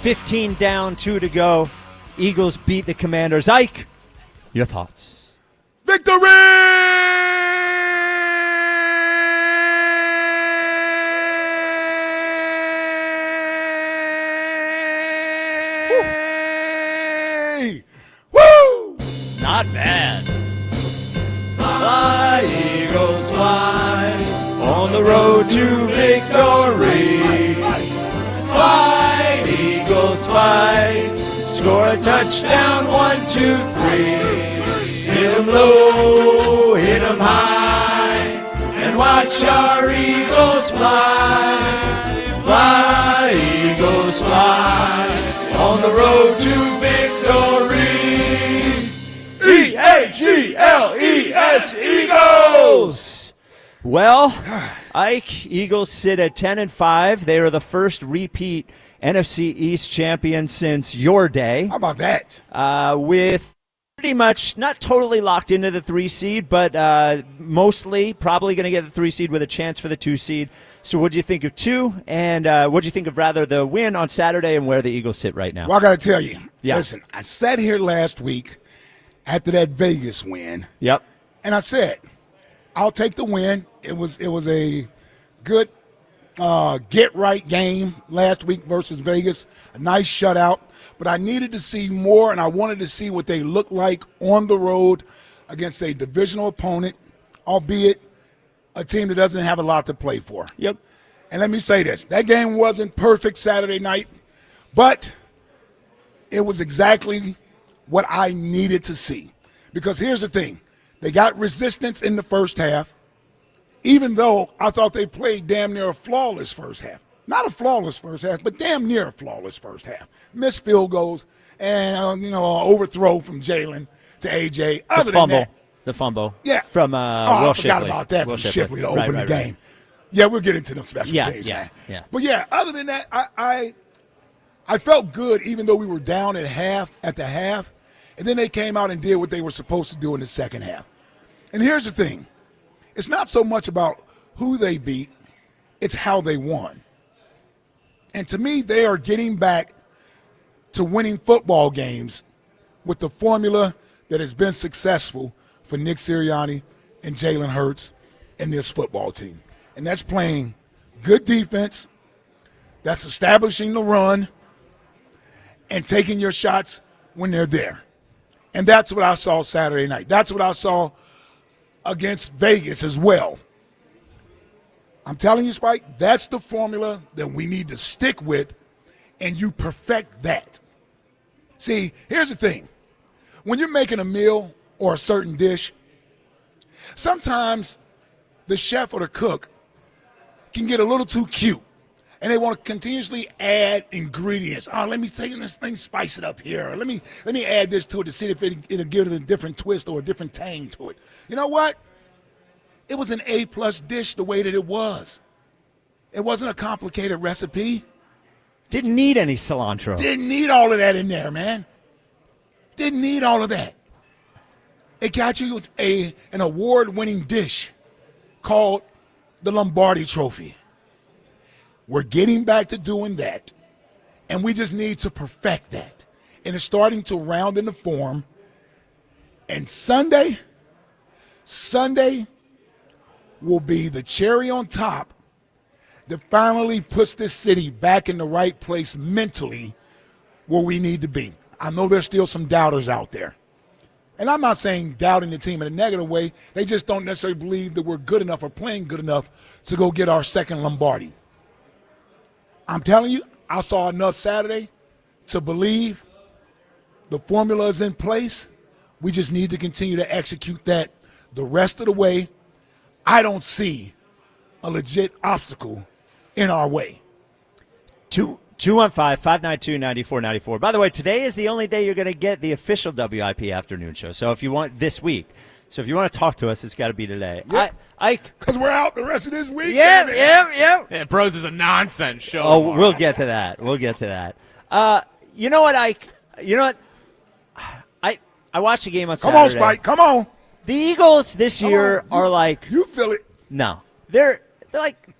15 down, 2 to go. Eagles beat the Commanders. Ike, your thoughts? Victory! Woo! Not bad. Fly, Eagles, fly, on the road to victory. Fly, Eagles, fly, score a touchdown, 1, 2, 3. Hit 'em low, hit 'em high, and watch our Eagles fly. Fly, Eagles, fly, on the road to victory. E-A-G-L-E-S, Eagles! Well, Ike, Eagles sit at 10-5. They are the first repeat NFC East champion since your day. How about that? With pretty much not totally locked into the 3 seed, but mostly probably going to get the 3 seed with a chance for the 2 seed. So what do you think of 2? And what do you think of rather the win on Saturday and where the Eagles sit right now? Well, I got to tell you. Yeah. Listen, I sat here last week after that Vegas win. Yep. And I said, I'll take the win. It was a good get-right game last week versus Vegas, a nice shutout. But I needed to see more, and I wanted to see what they look like on the road against a divisional opponent, albeit a team that doesn't have a lot to play for. Yep. And let me say this. That game wasn't perfect Saturday night, but it was exactly what I needed to see. Because here's the thing. They got resistance in the first half, even though I thought they played damn near a flawless first half. Not a flawless first half, but damn near a flawless first half. Missed field goals and, an overthrow from Jalen to A.J. Other than that. The fumble. Yeah. From Will I Shipley. forgot about that from Shipley to open the game. Right. Yeah, we'll get into them special teams, man. Yeah. But, yeah, other than that, I felt good even though we were down at the half, and then they came out and did what they were supposed to do in the second half. And here's the thing. It's not so much about who they beat, it's how they won. And to me, they are getting back to winning football games with the formula that has been successful for Nick Sirianni and Jalen Hurts and this football team. And that's playing good defense, that's establishing the run, and taking your shots when they're there. And that's what I saw Saturday night. That's what I saw against Vegas as well. I'm telling you, Spike, that's the formula that we need to stick with, and you perfect that. See, here's the thing. When you're making a meal or a certain dish, sometimes the chef or the cook can get a little too cute, and they want to continuously add ingredients. Oh, let me take this thing, spice it up here. Or let me add this to it to see if it'll give it a different twist or a different tang to it. You know what? It was an A-plus dish the way that it was. It wasn't a complicated recipe. Didn't need any cilantro. Didn't need all of that in there, man. Didn't need all of that. It got you an award-winning dish called the Lombardi Trophy. We're getting back to doing that, and we just need to perfect that. And it's starting to round into form. And Sunday will be the cherry on top that finally puts this city back in the right place mentally where we need to be. I know there's still some doubters out there. And I'm not saying doubting the team in a negative way. They just don't necessarily believe that we're good enough or playing good enough to go get our second Lombardi. I'm telling you, I saw enough Saturday to believe the formula is in place. We just need to continue to execute that the rest of the way. I don't see a legit obstacle in our way. 215-592-9494. By the way, today is the only day you're going to get the official WIP Afternoon Show. So if you want this week, so if you want to talk to us, it's got to be today. Yep. Because we're out the rest of this week. Yep. Yeah, Bros is a nonsense show. Oh, tomorrow. we'll get to that. You know what, Ike? You know what? I watched the game on Saturday. Come on, Spike. Come on. The Eagles this year are like, You feel it. no, they're like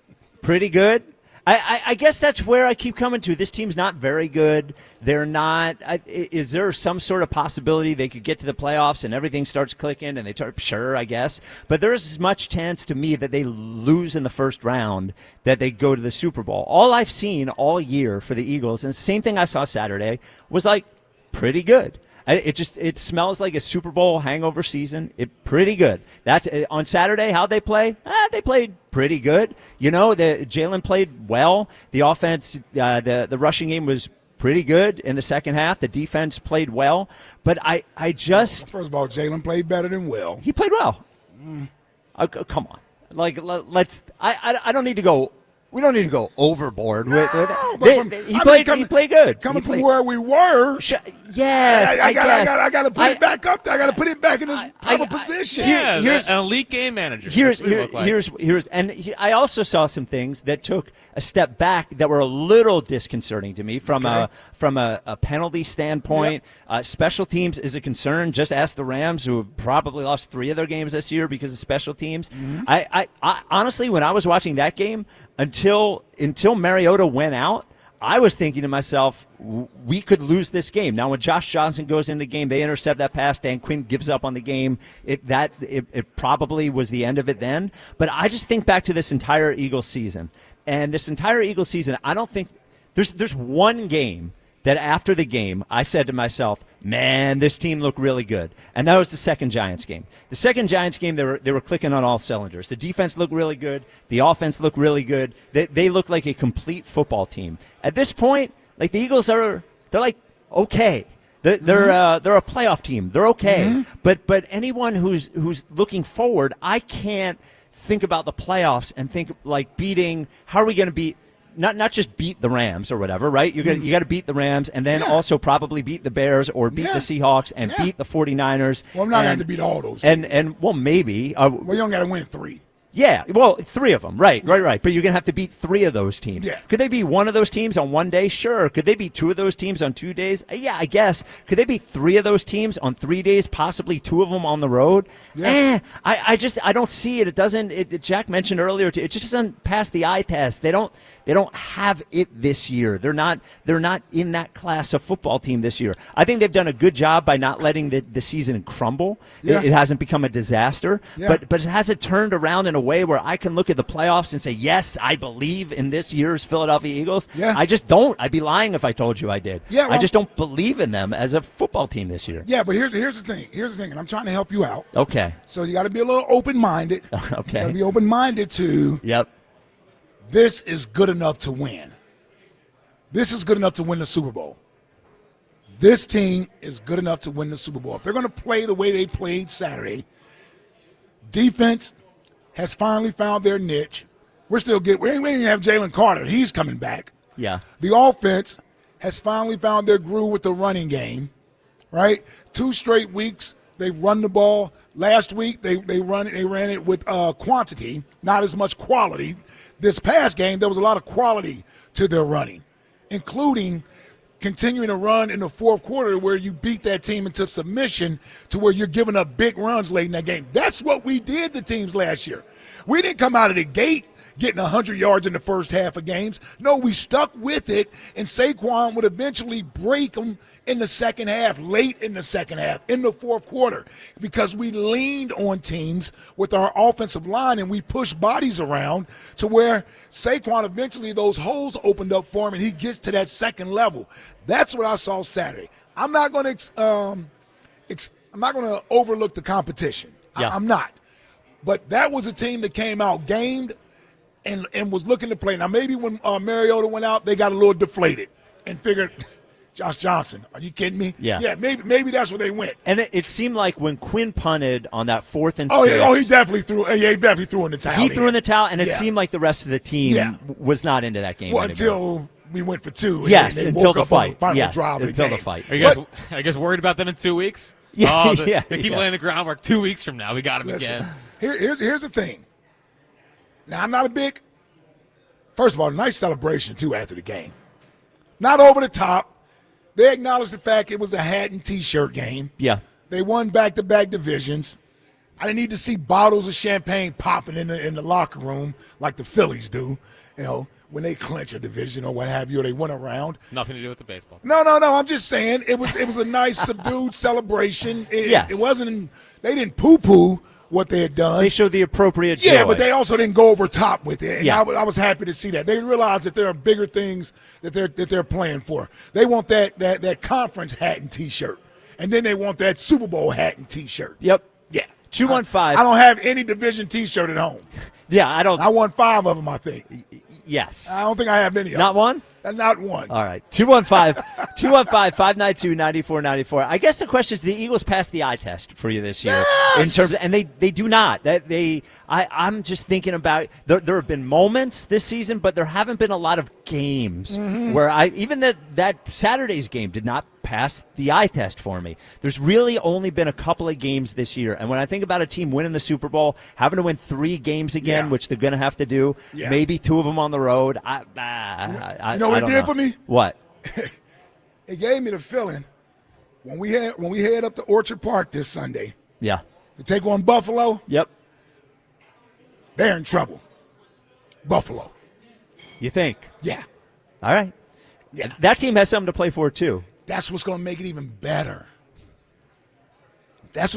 pretty good. I guess that's where I keep coming to. This team's not very good. They're not. Is there some sort of possibility they could get to the playoffs and everything starts clicking and they start? Sure, I guess. But there's as much chance to me that they lose in the first round that they go to the Super Bowl. All I've seen all year for the Eagles, and the same thing I saw Saturday, was like pretty good. It smells like a Super Bowl hangover season. Pretty good. That's on Saturday. How'd they play? They played pretty good. Jalen played well. The offense, the rushing game was pretty good in the second half. The defense played well. But I just first of all, Jalen played better than Will. He played well. Come on. Like let's. I don't need to go. We don't need to go overboard with it. He played good. Coming from where we were. Yes, I got to put it back up there. I got to put it back in this proper position. Yeah, here's an elite game manager. I also saw some things that took a step back that were a little disconcerting to me from a penalty standpoint. Yep. Special teams is a concern. Just ask the Rams, who have probably lost 3 of their games this year because of special teams. Mm-hmm. I honestly, when I was watching that game, until Mariota went out, I was thinking to myself, we could lose this game. Now, when Josh Johnson goes in the game, they intercept that pass, Dan Quinn gives up on the game. It probably was the end of it then. But I just think back to this entire Eagles season. And this entire Eagles season, I don't think there's one game that after the game, I said to myself, man, this team looked really good. And that was the second Giants game. The second Giants game, they were clicking on all cylinders. The defense looked really good. The offense looked really good. They looked like a complete football team. At this point, like the Eagles they're like, okay. They're a playoff team. They're okay. Mm-hmm. But anyone who's looking forward, I can't think about the playoffs and think like how are we going to beat not just beat the Rams or whatever, right? You got to beat the Rams and then also probably beat the Bears or beat the Seahawks and beat the 49ers. Well, I'm not going to have to beat all those teams. And well, maybe. Well, you don't got to win 3. Yeah, well, 3 of them, right. But you're going to have to beat 3 of those teams. Yeah. Could they beat 1 of those teams on one day? Sure. Could they beat 2 of those teams on 2 days? Yeah, I guess. Could they beat 3 of those teams on 3 days, possibly 2 of them on the road? Yeah. I don't see it. It doesn't. Jack mentioned earlier, it just doesn't pass the eye test. They don't have it this year. They're not in that class of football team this year. I think they've done a good job by not letting the season crumble. Yeah. It hasn't become a disaster, but it hasn't turned around in a way where I can look at the playoffs and say, yes, I believe in this year's Philadelphia Eagles. Yeah. I just don't. I'd be lying if I told you I did. Yeah, well, I just don't believe in them as a football team this year. Yeah, but here's the thing. And I'm trying to help you out. Okay. So you got to be a little open-minded. Okay. You got to be open-minded to. Yep. This is good enough to win. This is good enough to win the Super Bowl. This team is good enough to win the Super Bowl. If they're going to play the way they played Saturday, defense has finally found their niche. We ain't even have Jalen Carter. He's coming back. Yeah. The offense has finally found their groove with the running game, right? 2 straight weeks they've run the ball. Last week they ran it with quantity, not as much quality. This past game there was a lot of quality to their running, including continuing to run in the fourth quarter where you beat that team into submission to where you're giving up big runs late in that game. That's what we did to teams last year. We didn't come out of the gate getting 100 yards in the first half of games. No, we stuck with it, and Saquon would eventually break them in the second half, late in the second half, in the fourth quarter, because we leaned on teams with our offensive line and we pushed bodies around to where Saquon eventually those holes opened up for him and he gets to that second level. That's what I saw Saturday. I'm not going to overlook the competition. Yeah. I'm not. But that was a team that came out gamed and was looking to play. Now, maybe when Mariota went out, they got a little deflated and figured, Josh Johnson, are you kidding me? Yeah. Yeah, maybe that's where they went. And it seemed like when Quinn punted on that 4th and 6. He definitely threw. Yeah, he definitely threw in the towel. He threw in the towel, and it seemed like the rest of the team was not into that game. Well, anymore. Until we went for 2. Yes, and until the fight. Until the fight. Are you guys worried about them in 2 weeks? Yeah, they keep laying the groundwork. 2 weeks from now, we got them again. Here's the thing. Now, I'm not a big. First of all, nice celebration too after the game. Not over the top. They acknowledged the fact it was a hat and T-shirt game. Yeah. They won back-to-back divisions. I didn't need to see bottles of champagne popping in the locker room like the Phillies do. You know, when they clinch a division or what have you, or they win a round. It's nothing to do with the baseball. No. I'm just saying it was a nice subdued celebration. It wasn't. They didn't poo-poo what they had done. They showed the appropriate joy. Yeah, but they also didn't go over top with it. And yeah. I was happy to see that. They realized that there are bigger things that they're playing for. They want that conference hat and T-shirt, and then they want that Super Bowl hat and T-shirt. Yep. Yeah. 215. I don't have any division T-shirt at home. Yeah, I don't. I won 5 of them, I think. Yes. I don't think I have any of them. Not one? Not one. All right. 215-592-9494. I guess the question is, the Eagles passed the eye test for you this year. Yes! In terms of, and they do not. I'm just thinking about there have been moments this season, but there haven't been a lot of games where even that Saturday's game did not pass the eye test for me. There's really only been a couple of games this year, and when I think about a team winning the Super Bowl, having to win 3 games again, which they're going to have to do, maybe 2 of them on the road. You know what it did for me? What? It gave me the feeling when we head up to Orchard Park this Sunday. Yeah. To take on Buffalo. Yep. They're in trouble. Buffalo. You think? Yeah. All right. Yeah. That team has something to play for too. That's what's going to make it even better. It's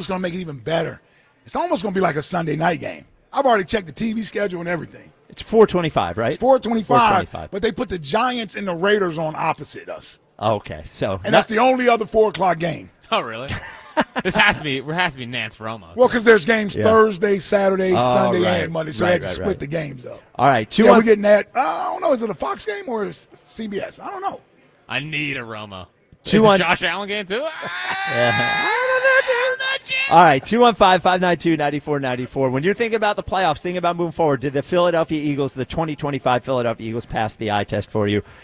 almost going to be like a Sunday night game. I've already checked the TV schedule and everything. It's 425, right? It's 425. But they put the Giants and the Raiders on opposite us. Okay, so and that's the only other 4 o'clock game. Oh, really? This has to be Nance Romo. Well, because there's games Thursday, Saturday, Sunday, and Monday, so they had to split the games up. All right, we're getting that. I don't know. Is it a Fox game or is it CBS? I don't know. I need a Romo. Is 2-1. it Josh Allen game too? All right, 215-592-9494. When you're thinking about the playoffs, thinking about moving forward, did the 2025 Philadelphia Eagles pass the eye test for you?